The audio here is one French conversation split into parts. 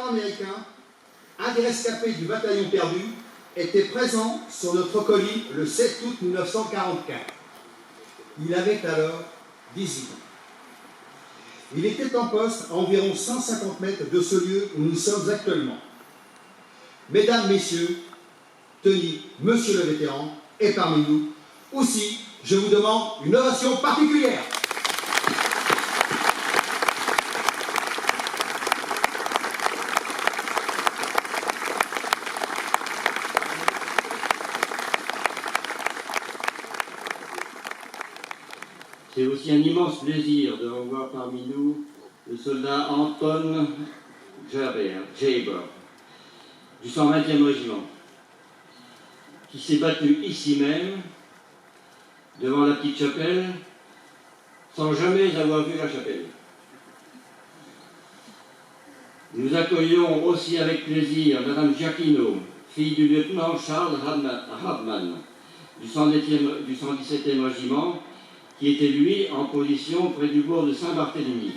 vétéran américain, un des rescapés du bataillon perdu, était présent sur notre colis le 7 août 1944. Il avait alors 18 ans. Il était en poste à environ 150 mètres de ce lieu où nous sommes actuellement. Mesdames, Messieurs, Tony, Monsieur le vétéran, est parmi nous. Aussi, je vous demande une ovation particulière. C'est aussi un immense plaisir de revoir parmi nous le soldat Anton Jaber du 120e régiment, qui s'est battu ici même, devant la petite chapelle, sans jamais avoir vu la chapelle. Nous accueillons aussi avec plaisir Madame Giacchino, fille du lieutenant Charles Hartmann, du 117e régiment, qui était lui en position près du bourg de Saint-Barthélemy.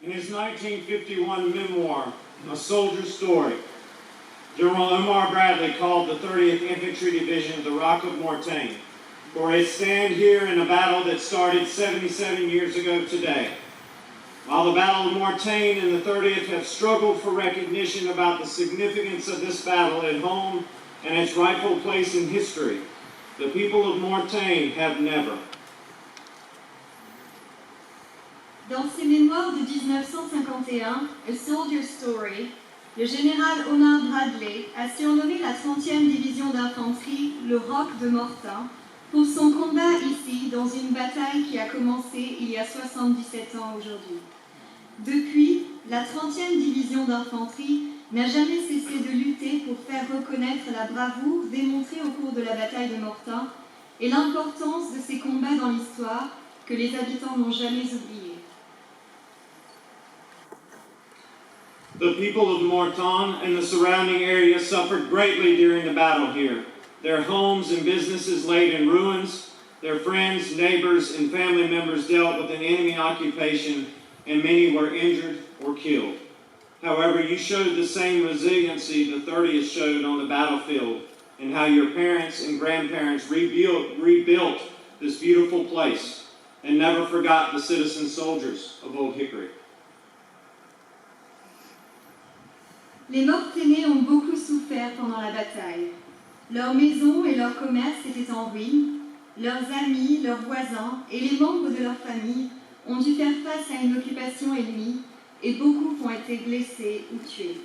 In his 1951 memoir, A Soldier's Story, General Omar Bradley called the 30th Infantry Division the Rock of Mortain, for it stand here in a battle that started 77 years ago today. While the Battle of Mortain and the 30th have struggled for recognition about the significance of this battle at home and its rightful place in history, the people of Mortain have never. Dans ses mémoires de 1951, A Soldier's Story, le général Omar Bradley a surnommé la 30e division d'infanterie le Roc de Mortain pour son combat ici dans une bataille qui a commencé il y a 77 ans aujourd'hui. Depuis, la 30e division d'infanterie n'a jamais cessé de lutter pour faire reconnaître la bravoure démontrée au cours de la bataille de Mortain et l'importance de ces combats dans l'histoire que les habitants n'ont jamais oubliés. The people of Mortain and the surrounding area suffered greatly during the battle here. Their homes and businesses laid in ruins, their friends, neighbors, and family members dealt with an enemy occupation, and many were injured or killed. However, you showed the same resiliency the 30th showed on the battlefield, and how your parents and grandparents rebuilt this beautiful place, and never forgot the citizen soldiers of Old Hickory. Les Mortainais ont beaucoup souffert pendant la bataille. Leurs maisons et leurs commerces étaient en ruine. Leurs amis, leurs voisins et les membres de leur famille ont dû faire face à une occupation ennemie et beaucoup ont été blessés ou tués.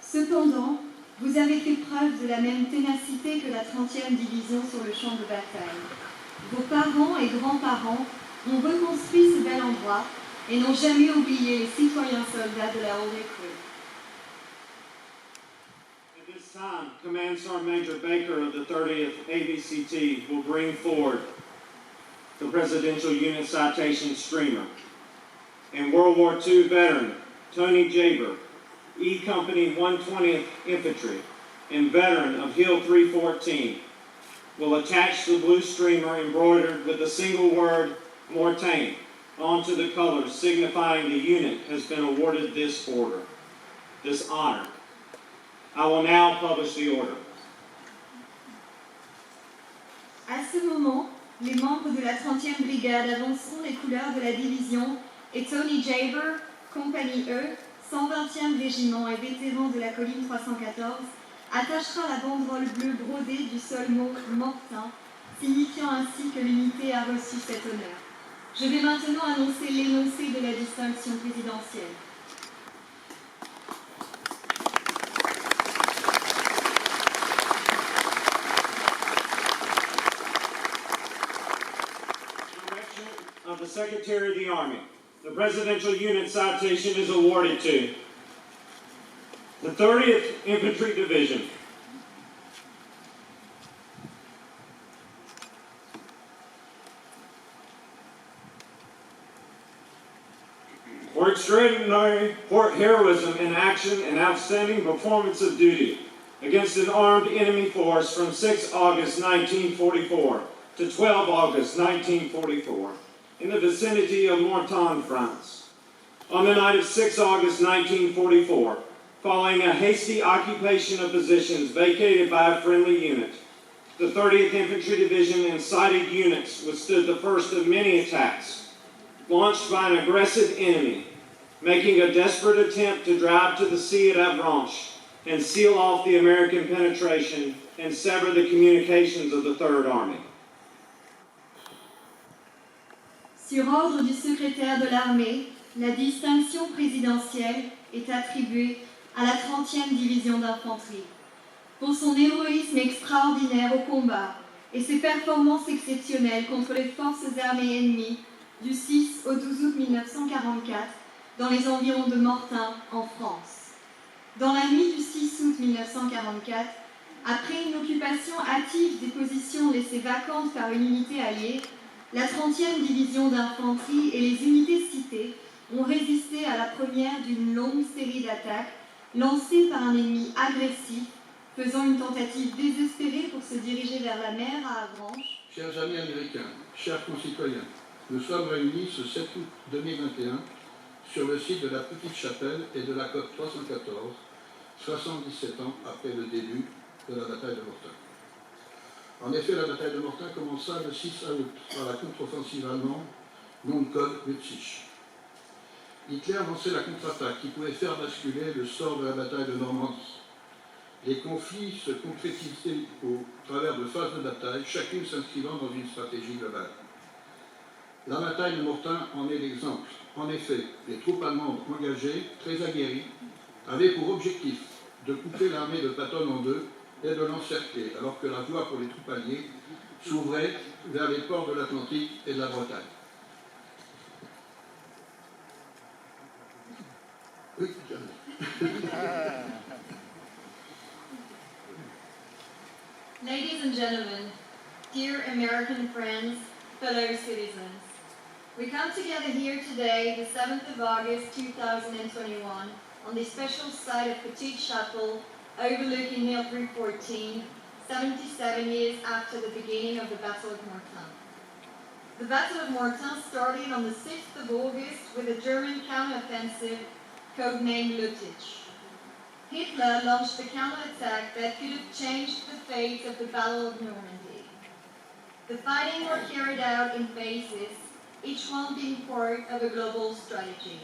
Cependant, vous avez fait preuve de la même ténacité que la 30e division sur le champ de bataille. Vos parents et grands-parents ont reconstruit ce bel endroit et n'ont jamais oublié les citoyens soldats de la Old Hickory. At this time, Command Sergeant Major Baker of the 30th ABCT will bring forward the Presidential Unit Citation Streamer. And World War II veteran Tony Jaber, E Company 120th Infantry, and veteran of Hill 314, will attach the blue streamer embroidered with the single word Mortain onto the colors, signifying the unit has been awarded this order, this honor. I will now publish the order. À ce moment, les membres de la 30e brigade avanceront les couleurs de la division et Tony Jaber, compagnie E, 120e régiment et vétéran de la colline 314, attachera la banderole bleue brodée du seul mot « Mortain », signifiant ainsi que l'unité a reçu cet honneur. Je vais maintenant annoncer l'énoncé de la distinction présidentielle. Direction of the Secretary of the Army. The Presidential Unit Citation is awarded to the 30th Infantry Division, for extraordinary heroism in action and outstanding performance of duty against an armed enemy force from 6 August 1944 to 12 August 1944 in the vicinity of Mortain, France. On the night of 6 August 1944, following a hasty occupation of positions vacated by a friendly unit, the 30th Infantry Division and sighted units withstood the first of many attacks launched by an aggressive enemy, making a desperate attempt to drive to the sea at Avranches and seal off the American penetration and sever the communications of the Third Army. Sur ordre du secrétaire de l'armée, la distinction présidentielle est attribuée à la 30e division d'infanterie pour son héroïsme extraordinaire au combat et ses performances exceptionnelles contre les forces armées ennemies du 6 au 12 août 1944 dans les environs de Mortain, en France. Dans la nuit du 6 août 1944, après une occupation hâtive des positions laissées vacantes par une unité alliée, la 30e division d'infanterie et les unités citées ont résisté à la première d'une longue série d'attaques lancées par un ennemi agressif, faisant une tentative désespérée pour se diriger vers la mer à Avranches. Chers amis américains, chers concitoyens, nous sommes réunis ce 7 août 2021 sur le site de la Petite Chapelle et de la côte 314, 77 ans après le début de la bataille de Mortain. En effet, la bataille de Mortain commença le 6 août par la contre-offensive allemande Lützich. Hitler lançait la contre-attaque qui pouvait faire basculer le sort de la bataille de Normandie. Les conflits se concrétisaient au travers de phases de bataille, chacune s'inscrivant dans une stratégie globale. La bataille de Mortain en est l'exemple. En effet, les troupes allemandes engagées, très aguerries, avaient pour objectif de couper l'armée de Patton en deux et de l'encercler, alors que la voie pour les troupes alliées s'ouvrait vers les ports de l'Atlantique et de la Bretagne. Oui, Ladies and gentlemen, dear American friends, fellow citizens, we come together here today, the 7th of August 2021, on the special site of Petite Chapelle, overlooking Hill 314, 77 years after the beginning of the Battle of Mortain. The Battle of Mortain started on the 6th of August with a German counteroffensive codenamed Lüttich. Hitler launched a counterattack that could have changed the fate of the Battle of Normandy. The fighting were carried out in phases, each one being part of a global strategy.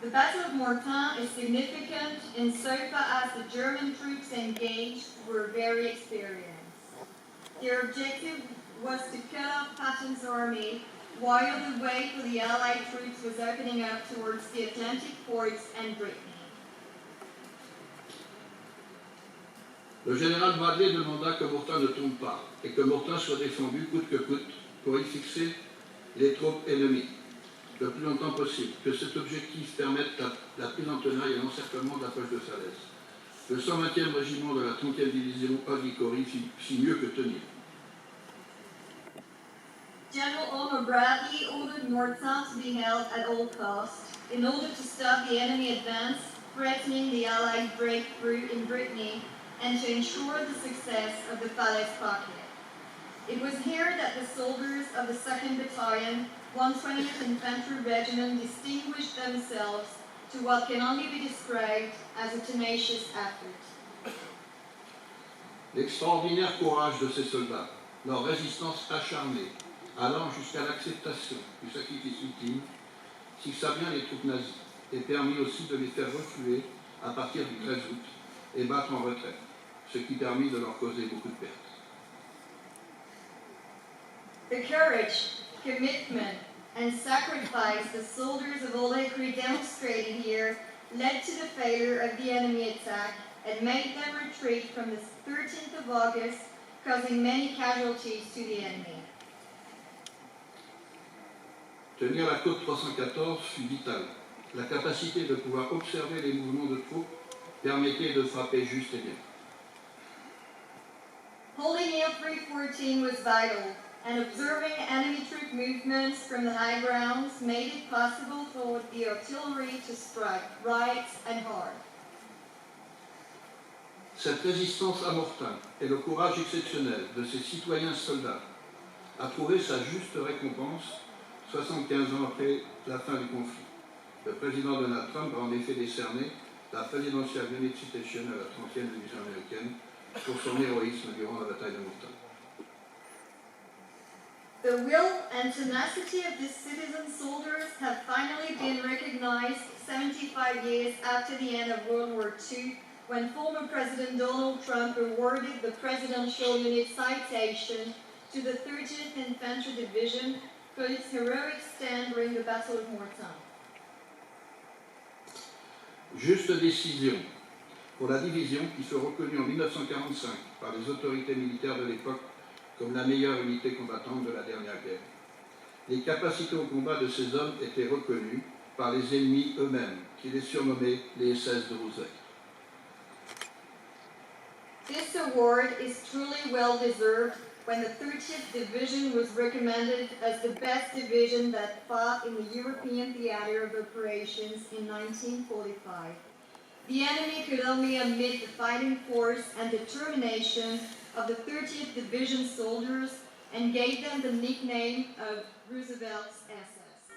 The Battle of Mortain is significant insofar as the German troops engaged were very experienced. Their objective was to cut off Patton's army while the way for the Allied troops was opening up towards the Atlantic ports and Britain. Le général Bradley demanda que Mortain ne tombe pas et que Mortain soit défendu coûte que coûte pour y fixer les troupes ennemies le plus longtemps possible, que cet objectif permette la prise en tenaille et l'encerclement de la poche de Salès. Le 120e régiment de la 30e division Audicori fit mieux que tenir. General Homer Bradley ordered Mortain to be held at all costs in order to stop the enemy advance, threatening the Allied breakthrough in Brittany, and to ensure the success of the Falaise pocket. It was here that the soldiers of the 2nd Battalion, 120th Infantry Regiment distinguished themselves to what can only be described as a tenacious effort. L'extraordinaire courage de ces soldats, leur résistance acharnée, allant jusqu'à l'acceptation du sacrifice ultime, fixa bien les troupes nazies et permit aussi de les faire refluer à partir du 13 août et battre en retraite, ce qui permit de leur causer beaucoup de pertes. The courage, commitment, and sacrifice the soldiers of Oleg demonstrated here led to the failure of the enemy attack and made them retreat from the 13th of August, causing many casualties to the enemy. Tenir la côte 314 fut vital. La capacité de pouvoir observer les mouvements de troupes permettait de frapper juste et bien. Holding Hill 314 was vital, and observing enemy troop movements from the high grounds made it possible for the artillery to strike right and hard. Cette résistance à Mortain et le courage exceptionnel de ces citoyens soldats a trouvé sa juste récompense 75 ans après la fin du conflit. Le président Donald Trump a en effet décerné la Presidential Unit Citation à la 30e division américaine pour son héroïsme durant la bataille de Mortain. The will and tenacity of the citizen soldiers have finally been recognized 75 years after the end of World War II, when former President Donald Trump awarded the Presidential Unit Citation to the 30th Infantry Division for its heroic stand during the Battle of Mortain. Juste décision pour la division qui fut reconnue en 1945 par les autorités militaires de l'époque comme la meilleure unité combattante de la dernière guerre. Les capacités au combat de ces hommes étaient reconnues par les ennemis eux-mêmes, qui les surnommaient les SS de Roosevelt. This award is truly well deserved when the 30th Division was recommended as the best division that fought in the European theater of operations in 1945. The enemy could only admit the fighting force and determination of the 30th Division soldiers and gave them the nickname of Roosevelt's SS.